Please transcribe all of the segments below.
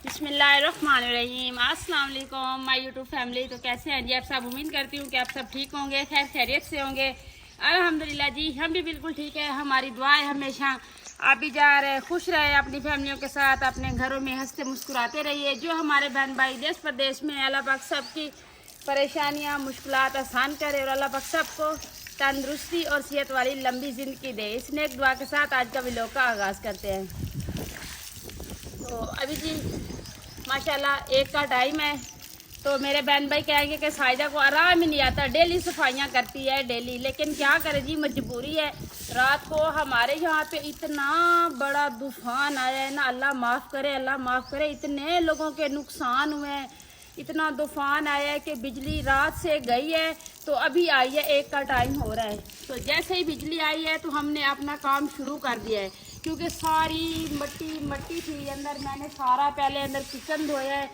बिस्मिल्लाहिर्रहमानिर्रहीम। अस्सलाम वालेकुम माय यूट्यूब फैमिली। तो कैसे हैं जी आप सब? उम्मीद करती हूँ कि आप सब ठीक होंगे, खैर खैरियत से होंगे। अल्हम्दुलिल्लाह जी, हम भी बिल्कुल ठीक है। हमारी दुआ है हमेशा आप भी जा रहे खुश रहे अपनी फैमिलियों के साथ, अपने घरों में हंसते मुस्कुराते रहिए। जो हमारे बहन भाई देश प्रदेश में, अल्लाह पाक सबकी परेशानियाँ मुश्किलात आसान करे और अल्लाह पाक सबको तंदुरुस्ती और सेहत वाली लंबी ज़िंदगी दे। इस नेक दुआ के साथ आज का व्लॉग का आगाज़ करते हैं। तो अभी जी माशाल्लाह 1 का टाइम है। तो मेरे बहन भाई कहेंगे कि साहिदा को आराम ही नहीं आता, डेली सफाइयाँ करती है डेली, लेकिन क्या करें जी, मजबूरी है। रात को हमारे यहाँ पे इतना बड़ा तूफान आया है ना, अल्लाह माफ़ करे, अल्लाह माफ़ करे। इतने लोगों के नुकसान हुए हैं, इतना तूफान आया है कि बिजली रात से गई है तो अभी आई है, 1 का टाइम हो रहा है। तो जैसे ही बिजली आई है तो हमने अपना काम शुरू कर दिया है, क्योंकि सारी मट्टी थी अंदर। मैंने सारा पहले अंदर किचन धोया है,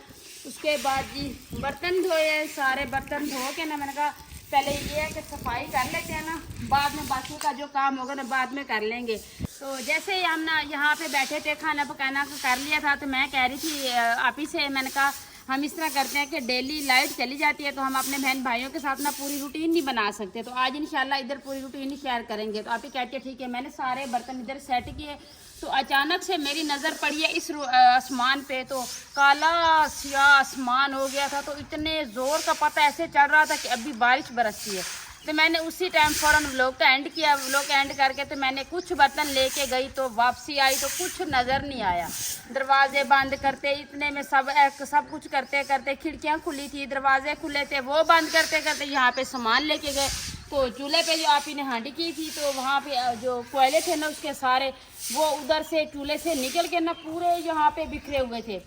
उसके बाद जी बर्तन धोए हैं। सारे बर्तन धो के ना मैंने कहा पहले ये है कि सफाई कर लेते हैं ना, बाद में बाकी का जो काम होगा ना बाद में कर लेंगे। तो जैसे ही हम ना यहाँ पे बैठे थे, खाना पकाना कर लिया था, तो मैं कह रही थी आप ही से, मैंने कहा हम इस तरह करते हैं कि डेली लाइट चली जाती है तो हम अपने बहन भाइयों के साथ ना पूरी रूटीन नहीं बना सकते। तो आज इंशाल्लाह इधर पूरी रूटीन ही शेयर करेंगे। तो आप ही कहते हैं ठीक है। मैंने सारे बर्तन इधर सेट किए तो अचानक से मेरी नज़र पड़ी है इस आसमान पे। तो काला सियाह आसमान हो गया था, तो इतने ज़ोर का पता ऐसे चल रहा था कि अभी बारिश बरसती है। तो मैंने उसी टाइम फ़ौरन व्लॉग का एंड किया। व्लॉग एंड करके तो मैंने कुछ बर्तन लेके गई, तो वापसी आई तो कुछ नज़र नहीं आया। दरवाजे बंद करते इतने में सब कुछ करते करते, खिड़कियाँ खुली थी, दरवाजे खुले थे, वो बंद करते करते यहाँ पे सामान लेके गए। तो चूल्हे पे जो आप ही ने हांडी की थी, तो वहाँ पे जो कोयले थे ना उसके सारे वो उधर से चूल्हे से निकल के ना पूरे यहाँ पे बिखरे हुए थे।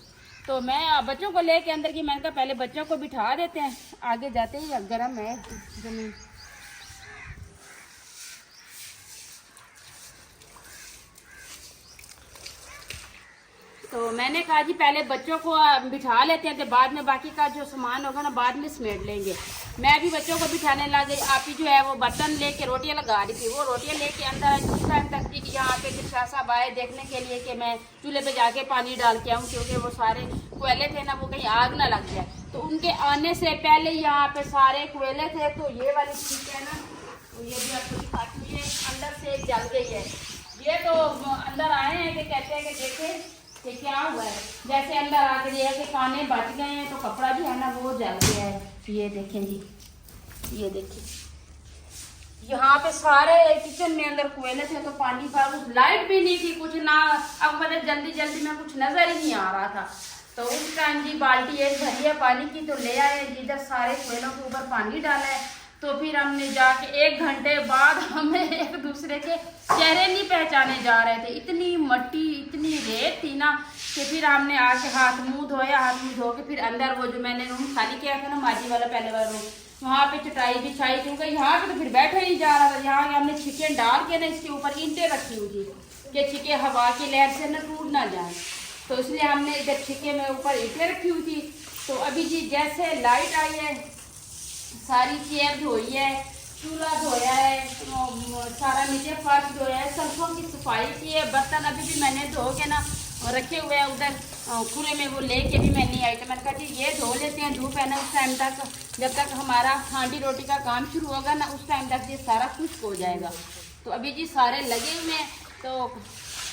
तो मैं बच्चों को लेके अंदर की, मैंने कहा पहले बच्चों को बिठा देते हैं, आगे जाते ही गर्म है जमीन। तो मैंने कहा जी पहले बच्चों को बिठा लेते हैं, तो बाद में बाकी का जो सामान होगा ना बाद में समेट लेंगे। मैं भी बच्चों को बिठाने लग गई। आप ही जो है वो बर्तन लेके रोटियां लगा रही थी, वो रोटियां लेके अंदर उस टाइम तक थी कि यहाँ पे दिशा साहब आए देखने के लिए कि मैं चूल्हे पे जाके पानी डाल के आऊँ, क्योंकि वो सारे कोयले थे ना, वो कहीं आग ना लग जाए। तो उनके आने से पहले यहाँ पे सारे कोयले थे। तो ये वाली चीज है ना, तो ये भी आपको दिखाती है, अंदर से जल गई है। ये तो अंदर आए हैं कि कहते हैं कि देखे कि क्या हुआ है। जैसे अंदर आके ये है कि खाने बच गए हैं, तो कपड़ा भी है ना वो जल गया है। ये देखें जी, ये देखिए यहाँ पे सारे किचन में अंदर कोयले थे, तो पानी था, लाइट भी नहीं थी कुछ ना। अब मतलब जल्दी जल्दी में कुछ नजर ही नहीं आ रहा था। तो उस टाइम जी बाल्टी एक भरी है पानी की, तो ले आए जिधर सारे कोयलों के ऊपर पानी डाला है। तो फिर हमने जाके 1 घंटे बाद हमें एक दूसरे के चेहरे नहीं पहचाने जा रहे थे, इतनी मट्टी इतनी रेत थी ना। कि फिर हमने आके हाथ मुंह धोया, हाथ मुंह धो के फिर अंदर वो जो मैंने रूम खाली किया था ना, माजी वाला पहले वाला रूम, वहाँ पे चटाई बिछाई, क्योंकि यहाँ पे तो फिर बैठा ही नहीं जा रहा था। यहाँ हमने छिके डाल के ना इसके ऊपर ईंटें रखी हुई थी कि छिके हवा की लहर से ना टूट ना जाए। तो इसलिए हमने इधर छिके में ऊपर ईंटें रखी हुई थी। तो अभी जी जैसे लाइट आई है, सारी चेयर धोई है, चूल्हा धोया है, सारा नीचे फर्श धोया है, सल्फों की सफाई की है। बर्तन अभी भी मैंने धो के ना रखे हुए हैं उधर खुले में, वो लेके भी मैं नहीं आई। तो मैंने कहा जी ये धो लेते हैं, धूप है ना उस टाइम तक, जब तक हमारा हांडी रोटी का काम शुरू होगा ना उस टाइम तक ये सारा खुश्क हो जाएगा। तो अभी जी सारे लगे हुए हैं तो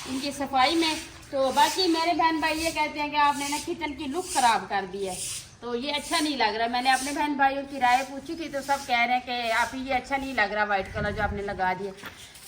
इनकी सफाई में। तो बाकी मेरे बहन भाई ये कहते हैं कि आपने ना किचन की लुक ख़राब कर दी है, तो ये अच्छा नहीं लग रहा। मैंने अपने बहन भाइयों की राय पूछी थी, तो सब कह रहे हैं कि आप ये अच्छा नहीं लग रहा वाइट कलर जो आपने लगा दिया।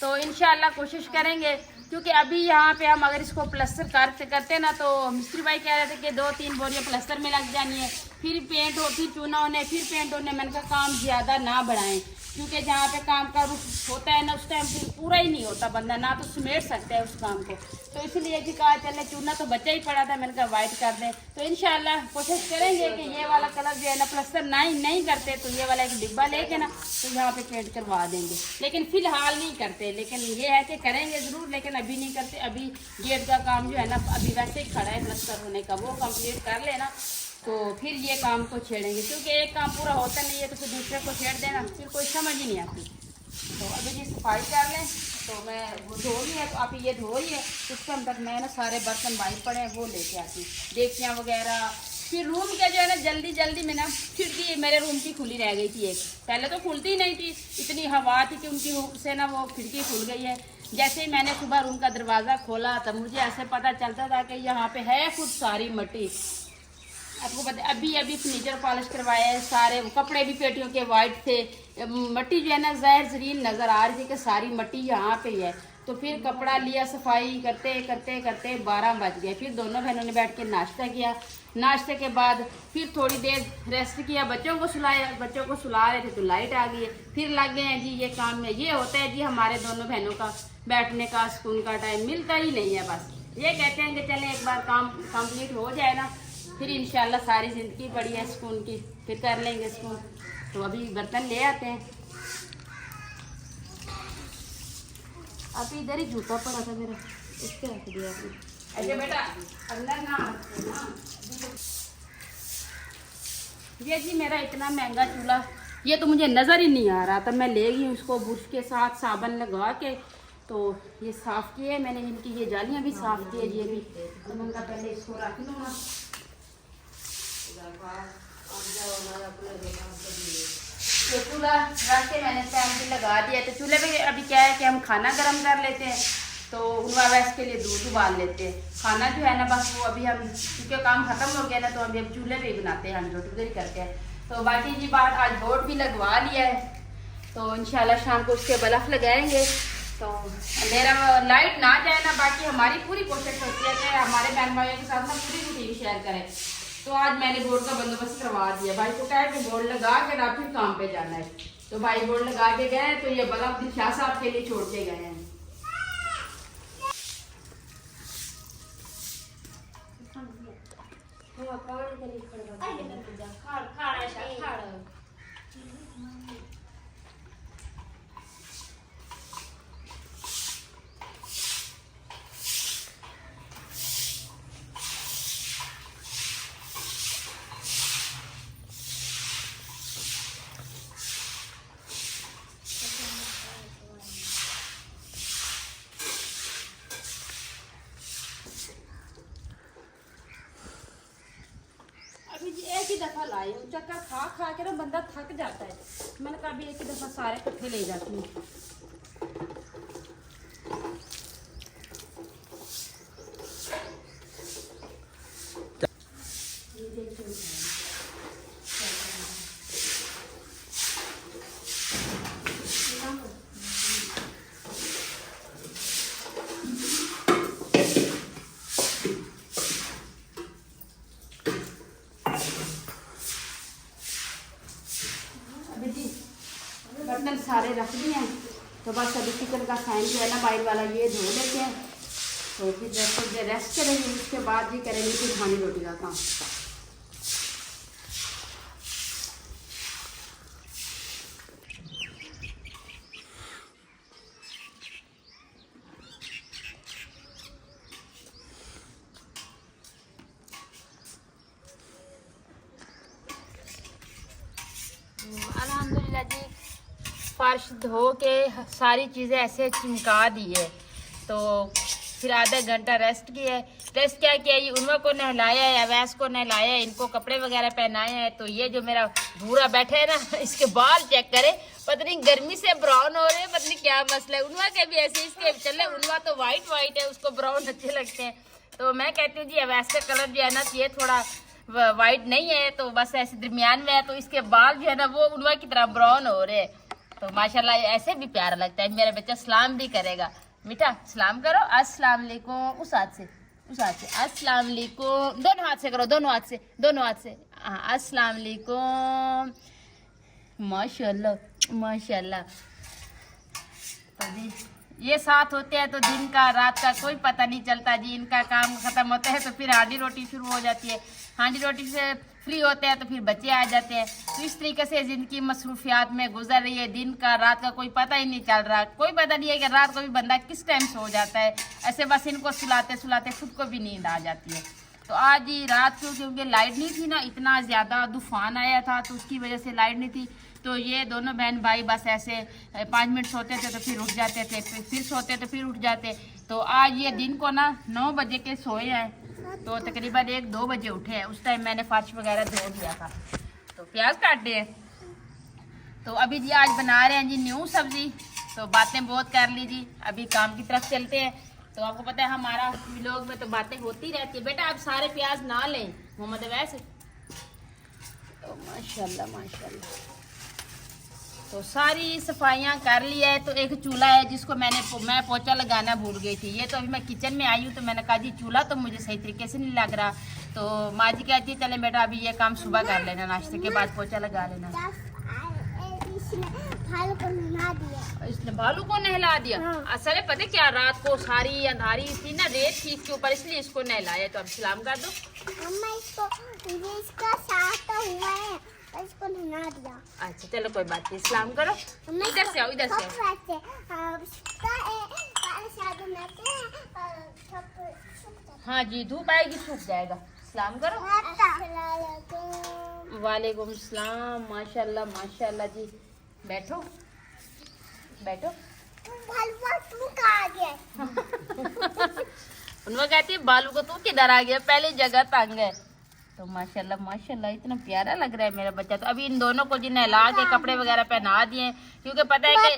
तो इंशाल्लाह कोशिश करेंगे, क्योंकि अभी यहाँ पे हम अगर इसको प्लस्तर करते ना, तो मिस्त्री भाई कह रहे थे कि 2-3 बोरियाँ प्लस्तर में लग जानी है, फिर पेंट हो, फिर चूना होने, फिर पेंट होने। मैंने कहा काम ज़्यादा ना बढ़ाएं, क्योंकि जहाँ पे काम का रुख होता है ना उस टाइम फिर पूरा ही नहीं होता, बंदा ना तो समेट सकता है उस काम को। तो इसलिए जी कहा चले, चूना तो बच्चा ही पड़ा था, मैंने कहा वाइट कर दें। तो इंशाल्लाह कोशिश करेंगे कि ये वाला कलर जो है ना प्लस्तर नहीं करते, तो ये वाला एक डिब्बा लेके ना तो यहाँ पे पेंट करवा देंगे। लेकिन फिलहाल नहीं करते, लेकिन ये है कि करेंगे ज़रूर, लेकिन अभी नहीं करते। अभी गेट का काम जो है ना अभी वैसे ही खड़ा है प्लस्तर होने का, वो कम्प्लीट कर लेना तो फिर ये काम को छेड़ेंगे, क्योंकि एक काम पूरा होता नहीं है तो फिर दूसरे को छेड़ देना फिर कोई समझ ही नहीं आती। तो अभी जी सफाई कर लें। तो मैं वो धो रही है, तो आप ये धो रही है, उस टाइम तक मैं ना सारे बर्तन वाइट पड़े हैं वो लेके आती, देगचियाँ वगैरह। फिर रूम के जो है ना जल्दी जल्दी में ना खिड़की मेरे रूम की खुली रह गई थी एक, पहले तो खुलती ही नहीं थी, इतनी हवा थी कि उनकी रूम से ना वो खिड़की खुल गई है। जैसे ही मैंने सुबह रूम का दरवाज़ा खोला तब मुझे ऐसे पता चलता था कि यहाँ पे है खुद सारी मट्टी। आपको पता अभी अभी फर्नीचर पॉलिश करवाया है, सारे कपड़े भी पेटियों के वाइट थे, मट्टी जो है ना ज़हर ज़रीन नज़र आ रही थी कि सारी मट्टी यहाँ पे है। तो फिर कपड़ा लिया, सफाई करते करते करते 12 बज गए। फिर दोनों बहनों ने बैठ के नाश्ता किया, नाश्ते के बाद फिर थोड़ी देर रेस्ट किया, बच्चों को सुलाया, बच्चों को सुला रहे थे तो लाइट आ गई है, फिर लग गए हैं जी ये काम में। ये होता है जी हमारे दोनों बहनों का बैठने का, सुकून का टाइम मिलता ही नहीं है। बस ये कहते हैं कि चले एक बार काम कंप्लीट हो जाए ना, फिर इंशाल्लाह सारी ज़िंदगी पड़ी है सुकून की, फिर कर लेंगे सुकून। तो अभी बर्तन ले आते हैं। अभी इधर ही जूता पड़ा था मेरा, इस पे रख दिया आपने। अच्छा बेटा अंदर ना। ये जी मेरा इतना महंगा चूल्हा, ये तो मुझे नज़र ही नहीं आ रहा था, मैं ले गई उसको बुश के साथ साबन लगा के। तो ये साफ़ किए मैंने, इनकी ये जालियाँ भी साफ़ की है। ये भी तो मैंने कहा पहले इसको रख लूँगा। तो चूल्हा रख के मैंने पैन भी लगा दिया। तो चूल्हे पे अभी क्या है कि हम खाना गर्म कर लेते हैं, तो उनवा वैस के लिए दूध उबाल लेते हैं। खाना जो है ना बस वो अभी हम क्योंकि काम ख़त्म हो गया ना, तो अभी हम चूल्हे पे ही बनाते हैं, हम रोटी वगैरह करते हैं। तो बाकी जी बात, आज बोर्ड भी लगवा लिया है, तो इंशाल्लाह शाम को उसके बल्ब लगाएंगे। तो अंधेरा लाइट ना जाए ना, बाकी हमारी पूरी कोशिश होती है कि हमारे बहन भाइयों के साथ ना पूरी रूटीन शेयर करें। तो आज मैंने बोर्ड का बंदोबस्त करवा दिया, भाई को कहा कि बोर्ड लगा के ना फिर काम पे जाना है। तो भाई बोर्ड लगा के गए, तो ये बल्ब भी शाह साहब के लिए छोड़ के गए हैं। एक ही दफा लाई हूँ, चक्कर खा खा के ना बंदा थक जाता है। मैंने कहा अभी एक ही दफा सारे इकट्ठे ले जाती हूँ। बर्तन सारे रख दिए हैं, तो बस अभी किचन का साइन जो है ना बाहर वाला ये धो लेते हैं, तो फिर रेस्ट करेंगे, उसके बाद ही करेंगे फिर खानी रोटी का काम। अल्हम्दुलिल्लाह जी, फर्श धो के सारी चीज़ें ऐसे चिमका दी है। तो फिर आधा घंटा रेस्ट किया है। रेस्ट क्या किया, ये उन्वा को नहलाया है, अवैस को नहलाया है, इनको कपड़े वगैरह पहनाए हैं। तो ये जो मेरा भूरा बैठा है ना, इसके बाल चेक करे, पता नहीं गर्मी से ब्राउन हो रहे हैं, पता नहीं क्या मसला है। उन्वा के भी ऐसे इसके चले, उन्वा तो वाइट है, उसको ब्राउन अच्छे लगते हैं। तो मैं कहती हूँ जी अवैस का कलर जो है ना, ये थोड़ा वाइट नहीं है, तो बस ऐसे दरमियान में है, तो इसके बाल जो है ना वो उन्वा की तरह ब्राउन हो रहे हैं। तो माशाल्लाह ऐसे भी प्यारा लगता है। मेरा बच्चा सलाम भी करेगा, बेटा सलाम करो, अस्सलाम वालेकुम, उस हाथ से अस्सलाम वालेकुम, दोनों हाथ से करो, दोनों हाथ से हाँ, अस्सलाम वालेकुम, माशाल्लाह माशाल्लाह। तो जी ये साथ होते हैं तो दिन का रात का कोई पता नहीं चलता जी। इनका काम खत्म होता है तो फिर हांडी रोटी शुरू हो जाती है, हांडी रोटी से फ्री होते हैं तो फिर बच्चे आ जाते हैं। तो इस तरीके से ज़िंदगी मसरूफियात में गुजर रही है, दिन का रात का कोई पता ही नहीं चल रहा। कोई पता नहीं है कि रात को भी बंदा किस टाइम सो जाता है, ऐसे बस इनको सुलाते सुलाते खुद को भी नींद आ जाती है। तो आज ही रात को क्योंकि लाइट नहीं थी ना, इतना ज़्यादा तूफान आया था तो उसकी वजह से लाइट नहीं थी। तो ये दोनों बहन भाई बस ऐसे 5 मिनट सोते थे तो फिर उठ जाते थे, फिर सोते तो फिर उठ जाते। तो आज ये दिन को ना 9 बजे के सोए हैं, तो तकरीबन 1-2 बजे उठे हैं। उस टाइम मैंने फर्श वगैरह धो दिया था। तो प्याज काट रहे हैं। तो अभी जी आज बना रहे हैं जी न्यू सब्जी। तो बातें बहुत कर ली जी, अभी काम की तरफ चलते हैं। तो आपको पता है हमारा व्लॉग में तो बातें होती रहती है। बेटा आप सारे प्याज ना लें मोहम्मद वैसे। तो माशाल्लाह माशाल्लाह, तो सारी सफाइयाँ कर लिया है। तो एक चूल्हा है जिसको मैं पोछा लगाना भूल गई थी। ये तो अभी मैं किचन में आई हूँ, तो मैंने कहा जी चूल्हा तो मुझे सही तरीके से नहीं लग रहा। तो माँ जी कहती है चले बेटा अभी ये काम सुबह कर लेना, नाश्ते के बाद पोछा लगा लेना। इसने भालू को नहला दिया। हाँ। असल है पता क्या, रात को सारी अंधारी थी ना, रेत थी इसके ऊपर, इसलिए इसको नहलाया। तो अब सलाम कर दो। अम्मा इसका साथ हुआ है, इसको नहा दिया। अच्छा चलो कोई बात नहीं, सलाम करो। इधर से आओ, इधर से हाँ जी, धूप आएगी सूख जाएगा। सलाम करो। वालेकुम सलाम। माशाल्लाह माशाल्लाह जी। बैठो बैठो। तू कहाँ गया? उन्होंने कहती है बालू को तू किधर आ गया, पहले जगह तंग है। तो माशाल्लाह माशाल्लाह इतना प्यारा लग रहा है मेरा बच्चा। तो अभी इन दोनों को जी नहला के कपड़े वगैरह पहना दिए, क्योंकि पता है कि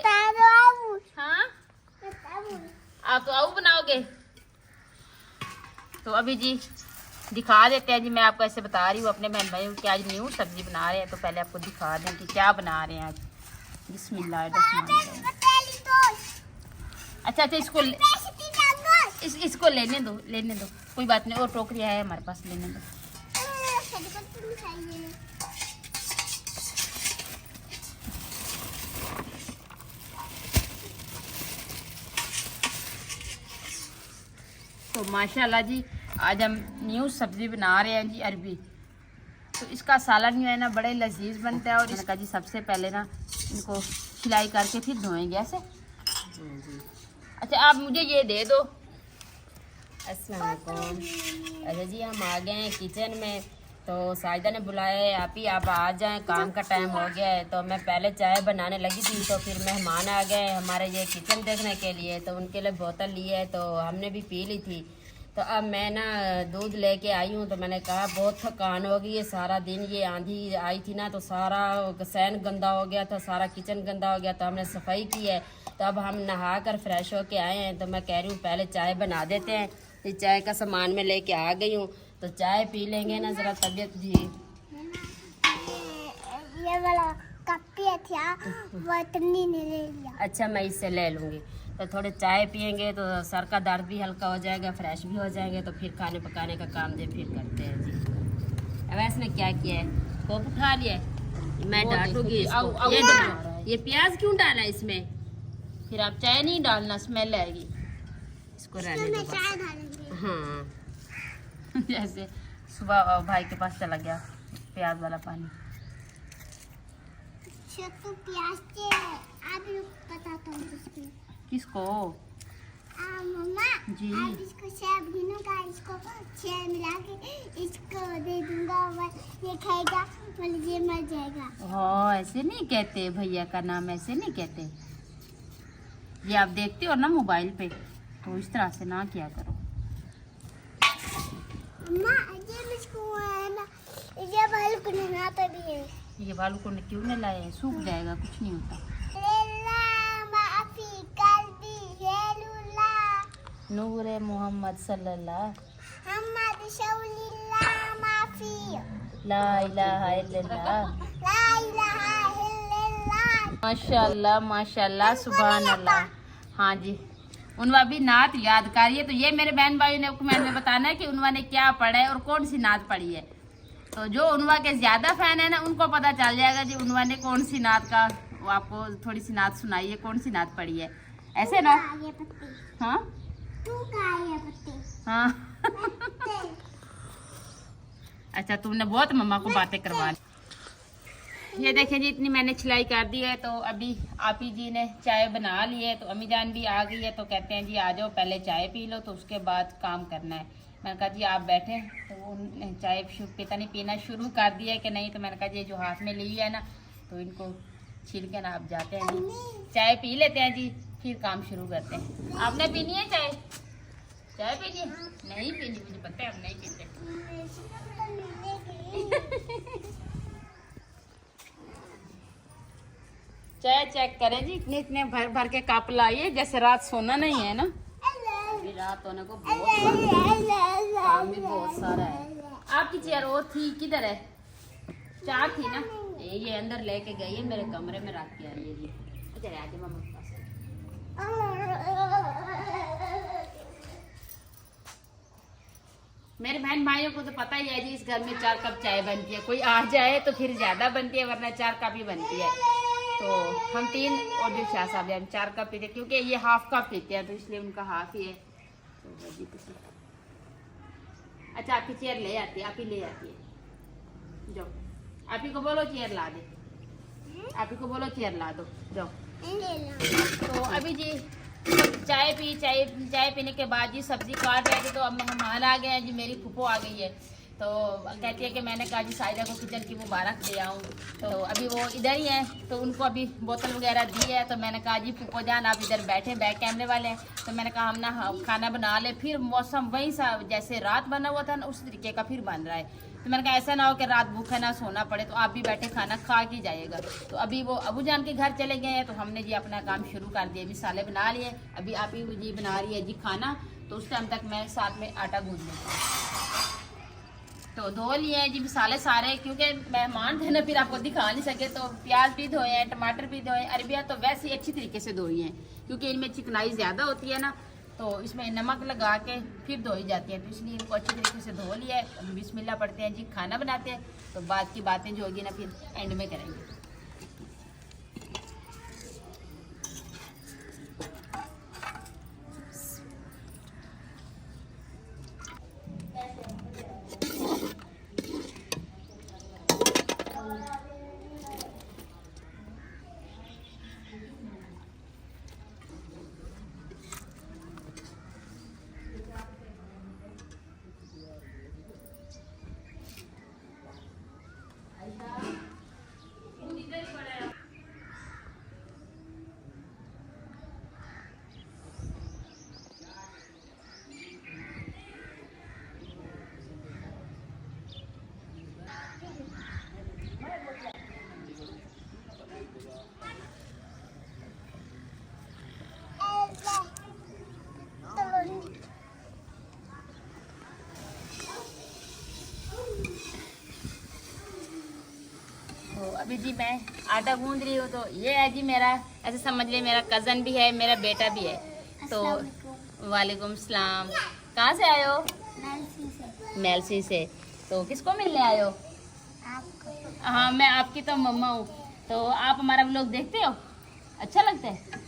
हाँ आप तो आऊ बनाओगे। तो अभी जी दिखा देते हैं जी, मैं आपको ऐसे बता रही हूँ अपने बहन भाइयों की आज न्यू सब्जी बना रहे हैं। तो पहले आपको दिखा दें कि क्या बना रहे हैं आज। बिस्मिल्लाह। अच्छा इसको लेने दो कोई बात नहीं, और टोकरिया है हमारे पास, लेने दो। तो माशाल्लाह जी आज हम न्यू सब्जी बना रहे हैं जी अरबी। तो इसका सालन जो है ना बड़े लजीज बनता है। और इसका जी सबसे पहले ना इनको सिलाई करके फिर धोएंगे ऐसे। अच्छा आप मुझे ये दे दो। अस्सलाम वालेकुम। अच्छा जी हम आ गए हैं किचन में। तो साजिदा ने बुलाया है, आप आ जाएं, काम का टाइम हो गया है। तो मैं पहले चाय बनाने लगी थी, तो फिर मेहमान आ गए हमारे ये किचन देखने के लिए। तो उनके लिए बोतल ली है, तो हमने भी पी ली थी। तो अब मैं ना दूध लेके आई हूँ। तो मैंने कहा बहुत थकान हो गई है, सारा दिन ये आंधी आई थी ना, तो सारा सैन गंदा हो गया था, सारा किचन गंदा हो गया। तो हमने सफाई की है। तो अब हम नहा कर फ्रेश होके आए हैं। तो मैं कह रही हूँ पहले चाय बना देते हैं। तो चाय का सामान मैं लेके आ गई हूँ, तो चाय पी लेंगे ना ज़रा तबीयत जी। ये वाला कप था वो तन्नी ने ले लिया। अच्छा मैं इससे ले लूँगी। तो थोड़े चाय पियेंगे तो सर का दर्द भी हल्का हो जाएगा, फ्रेश भी हो जाएंगे। तो फिर खाने पकाने का काम जो फिर करते हैं जी। अब इसने क्या किया है, कोप उठा लिया है। मैं डांटूंगी इसको। ये प्याज क्यों डाला इसमें? फिर आप चाय नहीं डालना, स्मेल आएगी। इसको रहने दो बस। हाँ जैसे सुबह भाई के पास चला गया प्याज वाला पानी। तो प्याज के आप पता तो किसको? मम्मा जी आप इसको सेब गिनूंगा, इसको 6 मिला के इसको दे दूंगा, ये खाएगा मतलब ये मर जाएगा। हाँ ऐसे नहीं कहते, भैया का नाम ऐसे नहीं कहते। ये आप देखते हो ना मोबाइल पे, तो इस तरह से ना किया करो। मम्मा ये मुझको है ना, ये बाल को नहाता भी है। ये बालू को क्यों नहीं लाए हैं, सूख जाएगा, कुछ नहीं होता। नूरे मोहम्मद सल्लल्लाहु ला इलाहा इल्लल्लाह माशाल्लाह माशाल्लाह सुभान अल्लाह। हाँ जी उनवा भी नात याद करिए। तो ये मेरे बहन भाई ने कमेंट में बताना है कि उनवा ने क्या पढ़ा है और कौन सी नात पढ़ी है। तो जो उनवा के ज्यादा फैन है ना उनको पता चल जाएगा जी उनवा ने कौन सी नात का, वो आपको थोड़ी सी नात सुनाई है, कौन सी नात पढ़ी है ऐसे ना। हाँ हाँ अच्छा तुमने बहुत मम्मा को बातें करवा ली। ये देखें जी इतनी मैंने सिलाई कर दी है। तो अभी आप ही जी ने चाय बना ली है, तो अम्मी जान भी आ गई है। तो कहते हैं जी आ जाओ पहले चाय पी लो, तो उसके बाद काम करना है। मैंने कहा जी आप बैठे। तो वो चाय पता नहीं पीना शुरू कर दिया है कि नहीं। तो मैंने कहा जी जो हाथ में ली है ना, तो इनको छील के ना आप जाते हैं जी, चाय पी लेते हैं जी, फिर काम शुरू करते हैं। आपने पीनी है चाय? चाय पीनी है? नहीं पीनी, मुझे पता है आप नहीं पीते। चाय चेक करें जी, इतने इतने भर भर के कप लाइए, जैसे रात सोना नहीं है ना। अभी रात होने को काम भी बहुत सारा है। आपकी चेयर और थी, किधर है? 4 थी ना, ये अंदर लेके गई है, मेरे कमरे में रख के आई है जी। अच्छा आते मम्मा के पास। मेरे बहन भाइयों को तो पता ही है जी, इस घर में 4 कप चाय बनती है। कोई आ जाए तो फिर ज्यादा बनती है, वरना 4 कप ही बनती है। तो हम 3 और जो शाह साहब हम 4 कप पीते, क्योंकि ये हाफ कप पीते हैं, तो इसलिए उनका हाफ ही है। तो अच्छा आपकी चेयर ले आती है, आप ही ले आती है, जाओ आप ही को बोलो चेयर ला दे, आप ही को बोलो चेयर ला दो, जाओ। तो अभी जी चाय पीने के बाद जी सब्जी काट रहे थे, तो अब मेहमान आ गए हैं जी, मेरी फूफो आ गई है। तो कहती है कि मैंने कहा जी साइदा को किचन की मुबारक दे आऊँ, तो अभी वो इधर ही हैं, तो उनको अभी बोतल वगैरह दी है। तो मैंने कहा जी फूफो जान आप इधर बैठे, बैक कैमरे वाले हैं, तो मैंने कहा हम ना खाना बना ले। फिर मौसम वही सा जैसे रात बना हुआ था ना, उस तरीके का फिर बन रहा है। तो मैंने कहा ऐसा ना हो कि रात भूखा ना सोना पड़े, तो आप भी बैठे खाना खा के जाइएगा। तो अभी वो अबू जान के घर चले गए हैं, तो हमने जी अपना काम शुरू कर दिया। मिसाले बना लिए, अभी आप ही जी बना रही है जी खाना, तो उस टाइम तक मैं साथ में आटा गूंद लेती हूँ। तो धो लिए हैं जी मिसाले सारे, क्योंकि मेहमान थे ना, फिर आपको दिखा नहीं सके। तो प्याज भी धोए हैं, टमाटर भी धोए, अरबिया तो वैसे ही अच्छी तरीके से धोई हैं, क्योंकि इनमें चिकनाई ज़्यादा होती है ना, तो इसमें नमक लगा के फिर धोई जाती है, तो इसलिए इनको अच्छी तरीके से धो लिया है। अभी बिस्मिल्लाह पढ़ते हैं जी, खाना बनाते हैं। तो बाद की बातें जो होगी ना फिर एंड में करेंगे। अभी जी मैं आटा गूंद रही हूँ। तो ये है जी मेरा, ऐसे समझ लिया मेरा कज़न भी है, मेरा बेटा भी है। तो वालेकुम सलाम। कहाँ से आए हो? मेलसी से। तो किसको मिलने आए हो? हाँ मैं आपकी तो मम्मा हूँ। तो आप हमारा व्लॉग देखते हो? अच्छा लगता है?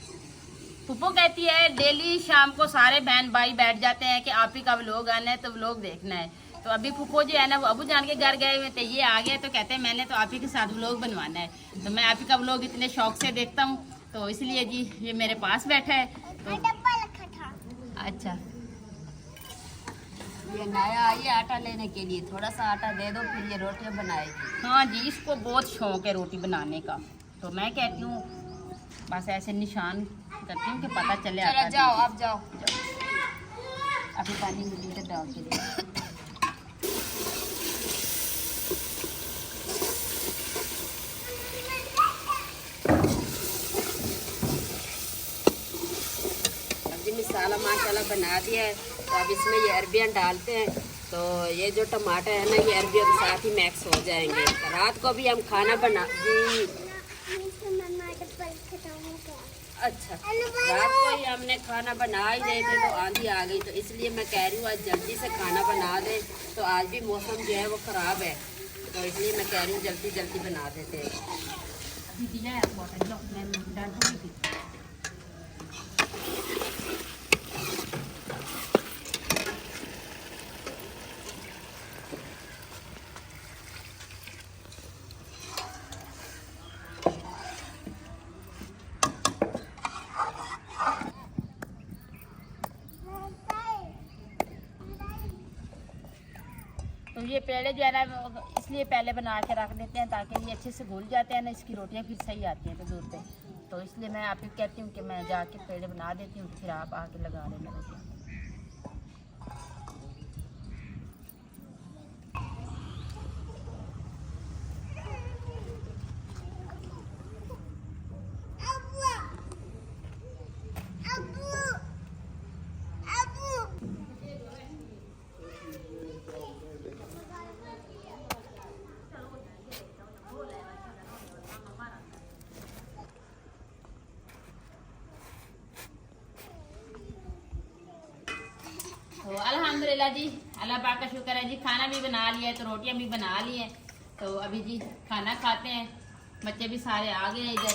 फूफो कहती है डेली शाम को सारे बहन भाई बैठ जाते हैं कि आप ही का व्लॉग आना है, तो व्लॉग देखना है। तो अभी फूफो जो है ना, वो अबू जान के घर गए हुए थे, ये आ गए, तो कहते हैं मैंने तो आप ही के साथ व्लॉग बनवाना है। तो मैं आप ही का व्लॉग इतने शौक से देखता हूँ, तो इसलिए जी ये मेरे पास बैठा है। तो अच्छा ये नया आई है आटा लेने के लिए, थोड़ा सा आटा दे दो फिर ये रोटियाँ बनाएगी। हाँ जी, इसको बहुत शौक है रोटी बनाने का। तो मैं कहती हूँ बस ऐसे निशान करती हूँ कि पता चले। आटा जाओ, आप जाओ, अभी पानी में लीटर डाल के दे। मसाला माशाल्लाह बना दिया है, तो अब इसमें ये अरबियाँ डालते हैं। तो ये जो टमाटर है ना, ये अरबियों के साथ ही मिक्स हो जाएंगे। रात को भी हम खाना बना जी। अच्छा, रात को ही हमने खाना बना ही रहे थे, तो आंधी आ गई, तो इसलिए मैं कह रही हूँ आज जल्दी से खाना बना दें। तो आज भी मौसम जो है वो ख़राब है, तो इसलिए मैं कह रही हूँ जल्दी जल्दी बना देते हैं। तो ये पेड़े जो है ना इसलिए पहले बना के रख देते हैं ताकि ये अच्छे से घुल जाते हैं ना, इसकी रोटियां फिर सही आती हैं तंदूर पे। तो इसलिए मैं आप ही कहती हूँ कि मैं जाके पेड़े बना देती हूँ, फिर आप आके लगा लेना रोटियाँ। तो अल्हम्दुलिल्लाह जी, अल्लाह पाक का शुक्र है जी, खाना भी बना लिया है तो रोटियां भी बना ली हैं। तो अभी जी खाना खाते हैं, बच्चे भी सारे आ गए हैं इधर।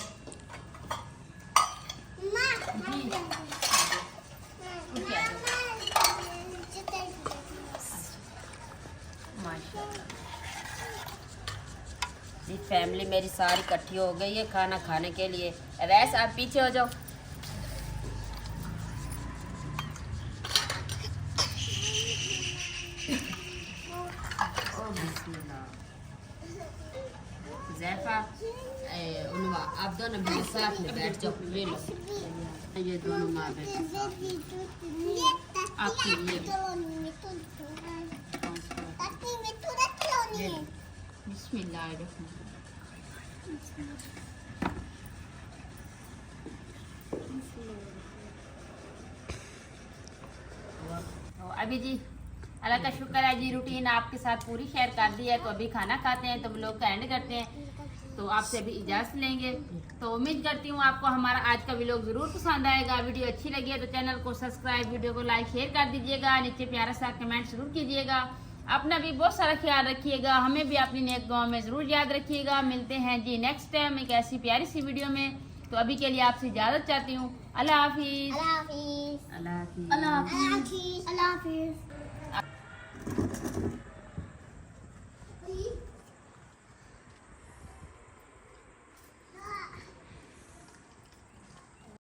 जी फैमिली मेरी सारी इकट्ठी हो गई है खाना खाने के लिए। वैसे आप पीछे हो जाओ। ज़ैफ़ा, उन्वा, आप दोनों भी साथ में बैठ जाओ। ले लो, ये दोनों माँ बैठो आपके लिए। बिस्मिल्लाहिर्रहमानिर्रहीम। तो अभी जी अल्लाह का शुक्र है जी, रूटीन आपके साथ पूरी शेयर कर दी है। तो अभी खाना खाते हैं, तो व्लॉग का एंड करते हैं। तो आपसे अभी इजाज़त लेंगे। तो उम्मीद करती हूँ आपको हमारा आज का व्लॉग ज़रूर पसंद आएगा। वीडियो अच्छी लगी है तो चैनल को सब्सक्राइब, वीडियो को लाइक शेयर कर दीजिएगा। नीचे प्यारा सा कमेंट ज़रूर कीजिएगा। अपना भी बहुत सारा ख्याल रखिएगा, हमें भी अपनी नेक दुआ में ज़रूर याद रखिएगा। मिलते हैं जी नेक्स्ट टाइम एक ऐसी प्यारी सी वीडियो में। तो अभी के लिए आपसे इजाज़त चाहती हूँ। अल्लाह हाफिज़। अल्लाह हाफिज़। अल्लाह हाफिज़। अल्लाह हाफिज़। अल्लाह हाफिज़।